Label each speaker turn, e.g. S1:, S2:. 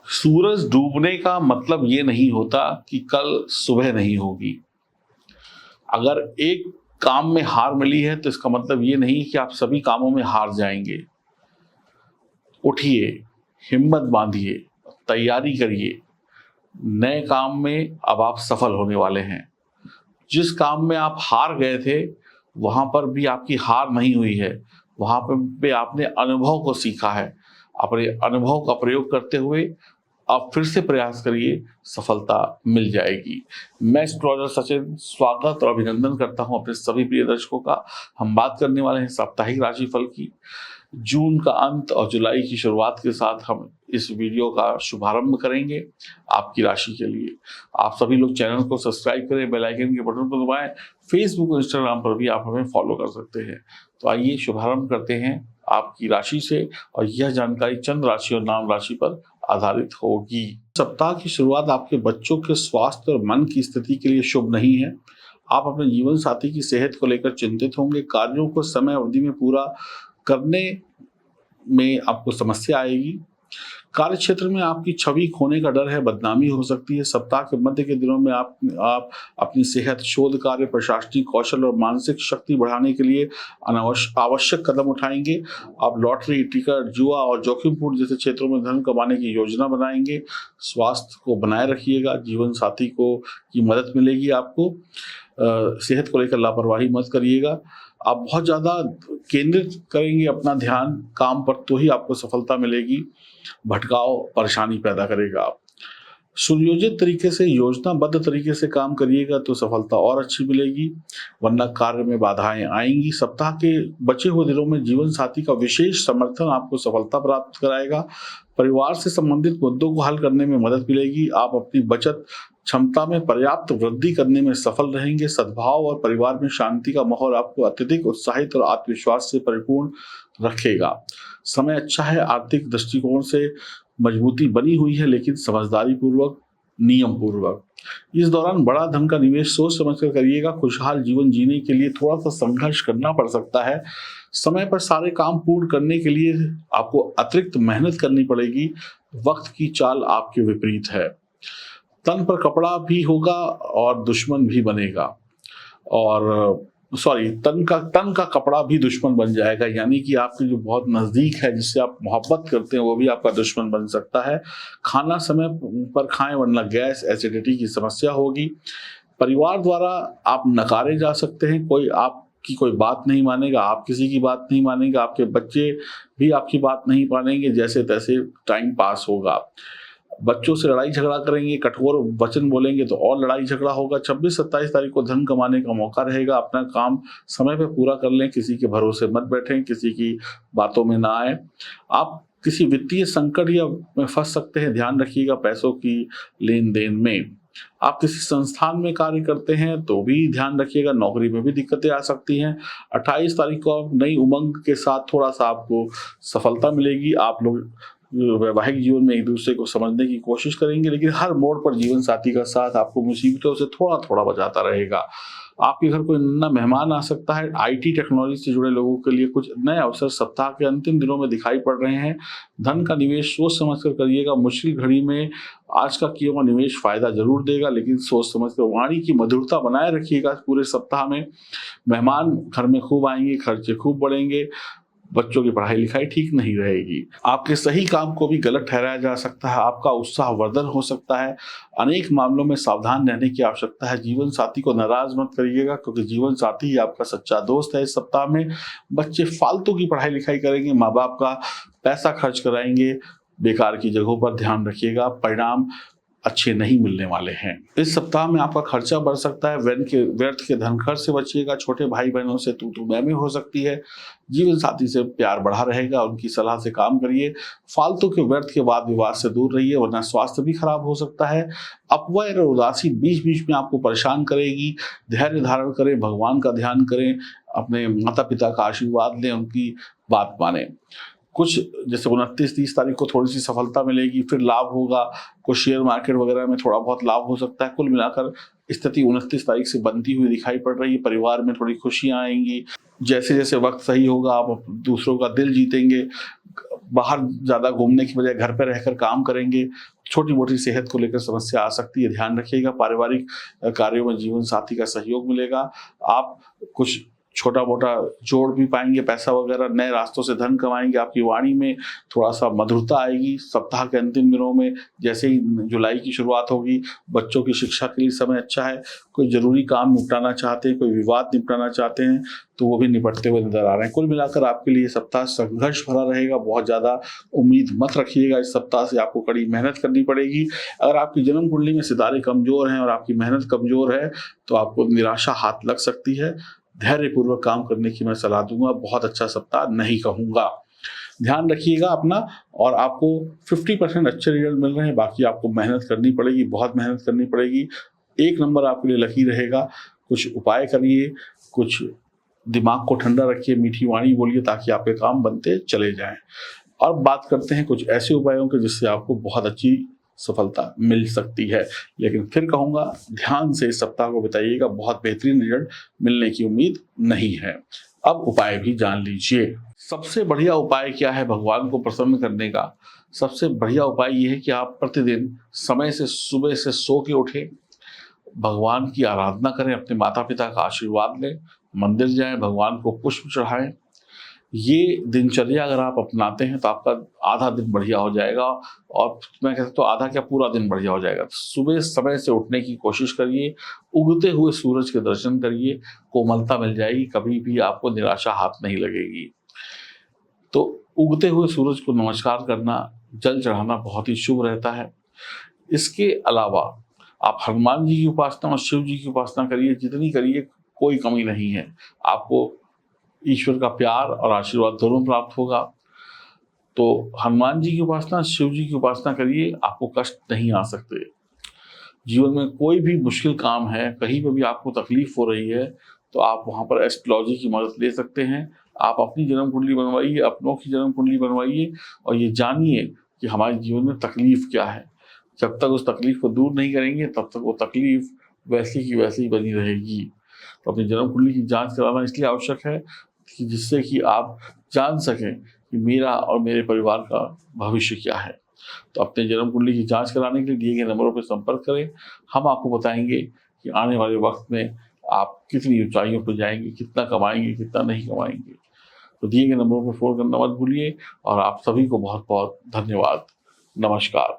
S1: सूरज डूबने का मतलब ये नहीं होता कि कल सुबह नहीं होगी। अगर एक काम में हार मिली है तो इसका मतलब ये नहीं कि आप सभी कामों में हार जाएंगे। उठिए, हिम्मत बांधिए, तैयारी करिए। नए काम में अब आप सफल होने वाले हैं। जिस काम में आप हार गए थे, वहां पर भी आपकी हार नहीं हुई है। वहां पर पे आपने अनुभव को सीखा है। अपने अनुभव का प्रयोग करते हुए आप फिर से प्रयास करिए, सफलता मिल जाएगी। मैं एस्ट्रोलॉजर सचिन स्वागत और अभिनंदन करता हूं अपने सभी प्रिय दर्शकों का। हम बात करने वाले हैं साप्ताहिक राशिफल की। जून का अंत और जुलाई की शुरुआत के साथ हम इस वीडियो का शुभारंभ करेंगे आपकी राशि के लिए। आप सभी लोग चैनल को सब्सक्राइब करें, बेल आइकन के बटन को दबाएं। फेसबुक और इंस्टाग्राम पर भी आप हमें फॉलो कर सकते हैं। तो आइए शुभारंभ करते हैं आपकी राशि से, और यह जानकारी चंद्र राशि और नाम राशि पर आधारित होगी। सप्ताह की शुरुआत आपके बच्चों के स्वास्थ्य और मन की स्थिति के लिए शुभ नहीं है। आप अपने जीवन साथी की सेहत को लेकर चिंतित होंगे। कार्यों को समय अवधि में पूरा करने में आपको समस्या आएगी। कार्य क्षेत्र में आपकी छवि खोने का डर है, बदनामी हो सकती है। सप्ताह के मध्य के दिनों में आप अपनी सेहत, शोध कार्य, प्रशासनिक कौशल और मानसिक शक्ति बढ़ाने के लिए आवश्यक कदम उठाएंगे। आप लॉटरी, टिकट, जुआ और जोखिमपूर्ण जैसे क्षेत्रों में धन कमाने की योजना बनाएंगे। स्वास्थ्य को बनाए रखिएगा। जीवन साथी को की मदद मिलेगी आपको। सेहत को लेकर लापरवाही मत करिएगा। आप बहुत ज़्यादा केंद्रित करेंगे अपना ध्यान काम पर तो ही आपको सफलता मिलेगी। भटकाव परेशानी पैदा करेगा। सुनियोजित तरीके से, योजनाबद्ध तरीके से काम करिएगा तो सफलता और अच्छी मिलेगी, वरना कार्य में बाधाएं आएंगी। सप्ताह के बचे हुए दिनों में जीवन साथी का विशेष समर्थन आपको सफलता प्राप्त कराएगा। परिवार से संबंधित मुद्दों को हल करने में मदद मिलेगी। आप अपनी बचत क्षमता में पर्याप्त वृद्धि करने में सफल रहेंगे। सद्भाव और परिवार में शांति का माहौल आपको अत्यधिक उत्साहित और आत्मविश्वास से परिपूर्ण रखेगा। समय अच्छा है। आर्थिक दृष्टिकोण से मजबूती बनी हुई है, लेकिन समझदारी पूर्वक, नियम पूर्वक। इस दौरान बड़ा धन का निवेश सोच समझकर करिएगा। खुशहाल जीवन जीने के लिए थोड़ा सा संघर्ष करना पड़ सकता है। समय पर सारे काम पूर्ण करने के लिए आपको अतिरिक्त मेहनत करनी पड़ेगी। वक्त की चाल आपके विपरीत है। तन पर कपड़ा भी होगा और दुश्मन भी बनेगा। और तन का कपड़ा भी दुश्मन बन जाएगा, यानी कि आपके जो बहुत नजदीक है, जिससे आप मोहब्बत करते हैं, वो भी आपका दुश्मन बन सकता है। खाना समय पर खाएं, वरना गैस, एसिडिटी की समस्या होगी। परिवार द्वारा आप नकारे जा सकते हैं। कोई बात नहीं मानेगा, आप किसी की बात नहीं मानेंगे। आपके बच्चे भी आपकी बात नहीं मानेंगे। जैसे तैसे टाइम पास होगा। बच्चों से लड़ाई झगड़ा करेंगे, कठोर वचन बोलेंगे तो और लड़ाई झगड़ा होगा। 26-27 तारीख को धन कमाने का मौका रहेगा। अपना काम समय पे पूरा कर लें। किसी के भरोसे मत बैठें, किसी की बातों में ना आए। आप किसी वित्तीय संकट या में फंस सकते हैं, ध्यान रखिएगा पैसों की लेन देन में। आप किसी संस्थान में कार्य करते हैं तो भी ध्यान रखिएगा, नौकरी में भी दिक्कतें आ सकती हैं। 28 तारीख को आप नई उमंग के साथ थोड़ा सा आपको सफलता मिलेगी। आप लोग वैवाहिक जीवन में एक दूसरे को समझने की कोशिश करेंगे, लेकिन हर मोड़ पर जीवन साथी का साथ आपको मुसीबतों से थोड़ा थोड़ा बचाता रहेगा। आपके घर कोई नया मेहमान आ सकता है। आईटी टेक्नोलॉजी से जुड़े लोगों के लिए कुछ नए अवसर सप्ताह के अंतिम दिनों में दिखाई पड़ रहे हैं। धन का निवेश सोच समझ कर करिएगा। मुश्किल घड़ी में आज का किया हुआ निवेश फायदा जरूर देगा, लेकिन सोच समझ कर वाणी की मधुरता बनाए रखिएगा। पूरे सप्ताह में मेहमान घर में खूब आएंगे, खर्चे खूब बढ़ेंगे। बच्चों की पढ़ाई लिखाई ठीक नहीं रहेगी। आपके सही काम को भी गलत ठहराया जा सकता है। आपका उत्साह वर्धन हो सकता है। अनेक मामलों में सावधान रहने की आवश्यकता है। जीवन साथी को नाराज मत करिएगा, क्योंकि जीवन साथी ही आपका सच्चा दोस्त है। इस सप्ताह में बच्चे फालतू की पढ़ाई लिखाई करेंगे, माँ बाप का पैसा खर्च कराएंगे, बेकार की जगहों पर ध्यान रखिएगा। परिणाम अच्छे नहीं मिलने वाले हैं। इस सप्ताह में आपका खर्चा बढ़ सकता है। व्यर्थ के धन खर्च से बचिएगा। छोटे भाई बहनों से तू मैं हो सकती है। जीवन साथी से प्यार बढ़ा रहेगा, उनकी सलाह से काम करिए। फालतू के व्यर्थ के वाद विवाद से दूर रहिए, वरना स्वास्थ्य भी खराब हो सकता है। अफवाह और उदासी बीच बीच में आपको परेशान करेगी। धैर्य धारण करें, भगवान का ध्यान करें, अपने माता पिता का आशीर्वाद लें, उनकी बात माने। कुछ जैसे 29-30 तारीख को थोड़ी सी सफलता मिलेगी, फिर लाभ होगा। कुछ शेयर मार्केट वगैरह में थोड़ा बहुत लाभ हो सकता है। कुल मिलाकर स्थिति 29 तारीख से बनती हुई दिखाई पड़ रही है। परिवार में थोड़ी खुशियां आएंगी। जैसे जैसे वक्त सही होगा, आप दूसरों का दिल जीतेंगे। बाहर ज्यादा घूमने की बजाय घर पर रहकर काम करेंगे छोटी मोटी सेहत को लेकर समस्या आ सकती है, ध्यान रखिएगा। पारिवारिक कार्यों में जीवन साथी का सहयोग मिलेगा। आप कुछ छोटा मोटा जोड़ भी पाएंगे, पैसा वगैरह, नए रास्तों से धन कमाएंगे। आपकी वाणी में थोड़ा सा मधुरता आएगी। सप्ताह के अंतिम दिनों में जैसे ही जुलाई की शुरुआत होगी, बच्चों की शिक्षा के लिए समय अच्छा है। कोई जरूरी काम निपटाना चाहते हैं, कोई विवाद निपटाना चाहते हैं, तो वो भी निपटते हुए नजर आ रहे हैं। कुल मिलाकर आपके लिए सप्ताह संघर्ष भरा रहेगा। बहुत ज़्यादा उम्मीद मत रखिएगा इस सप्ताह से, आपको कड़ी मेहनत करनी पड़ेगी। अगर आपकी जन्म कुंडली में सितारे कमजोर हैं और आपकी मेहनत कमजोर है, तो आपको निराशा हाथ लग सकती है। धैर्यपूर्वक काम करने की मैं सलाह दूंगा। बहुत अच्छा सप्ताह नहीं कहूंगा। ध्यान रखिएगा अपना, और आपको 50% अच्छे रिजल्ट मिल रहे हैं। बाकी आपको मेहनत करनी पड़ेगी, बहुत मेहनत करनी पड़ेगी। 1 नंबर आपके लिए लकी रहेगा। कुछ उपाय करिए, कुछ दिमाग को ठंडा रखिए, मीठी वाणी बोलिए, ताकि आपके काम बनते चले जाएं। अब बात करते हैं कुछ ऐसे उपायों के जिससे आपको बहुत अच्छी सफलता मिल सकती है। लेकिन फिर कहूंगा, ध्यान से इस सप्ताह को बिताइएगा, बहुत बेहतरीन रिजल्ट मिलने की उम्मीद नहीं है। अब उपाय भी जान लीजिए। सबसे बढ़िया उपाय क्या है भगवान को प्रसन्न करने का? सबसे बढ़िया उपाय यह है कि आप प्रतिदिन समय से सुबह से सो के उठें, भगवान की आराधना करें, अपने माता पिता का आशीर्वाद लें, मंदिर जाएं, भगवान को पुष्प चढ़ाएं। ये दिनचर्या अगर आप अपनाते हैं तो आपका आधा दिन बढ़िया हो जाएगा, और मैं कह सकता हूँ आधा क्या पूरा दिन बढ़िया हो जाएगा। सुबह समय से उठने की कोशिश करिए, उगते हुए सूरज के दर्शन करिए, कोमलता मिल जाएगी, कभी भी आपको निराशा हाथ नहीं लगेगी। तो उगते हुए सूरज को नमस्कार करना, जल चढ़ाना बहुत ही शुभ रहता है। इसके अलावा आप हनुमान जी की उपासना और शिव जी की उपासना करिए, जितनी करिए कोई कमी नहीं है। आपको ईश्वर का प्यार और आशीर्वाद दोनों प्राप्त होगा। तो हनुमान जी की उपासना, शिव जी की उपासना करिए, आपको कष्ट नहीं आ सकते। जीवन में कोई भी मुश्किल काम है, कहीं पर भी आपको तकलीफ हो रही है, तो आप वहाँ पर एस्ट्रोलॉजी की मदद ले सकते हैं। आप अपनी जन्म कुंडली बनवाइए, अपनों की जन्म कुंडली बनवाइए, और ये जानिए कि हमारे जीवन में तकलीफ क्या है। जब तक उस तकलीफ को दूर नहीं करेंगे, तब तक वो तकलीफ वैसी की वैसी ही बनी रहेगी। तो अपनी जन्म कुंडली की जांच कराना इसलिए आवश्यक है कि जिससे कि आप जान सकें कि मेरा और मेरे परिवार का भविष्य क्या है। तो अपने जन्म कुंडली की जांच कराने के लिए दिए गए नंबरों पर संपर्क करें। हम आपको बताएंगे कि आने वाले वक्त में आप कितनी ऊंचाइयों पर जाएंगे, कितना कमाएंगे, कितना नहीं कमाएंगे। तो दिए गए नंबरों पर फोन करना मत भूलिए, और आप सभी को बहुत बहुत धन्यवाद। नमस्कार।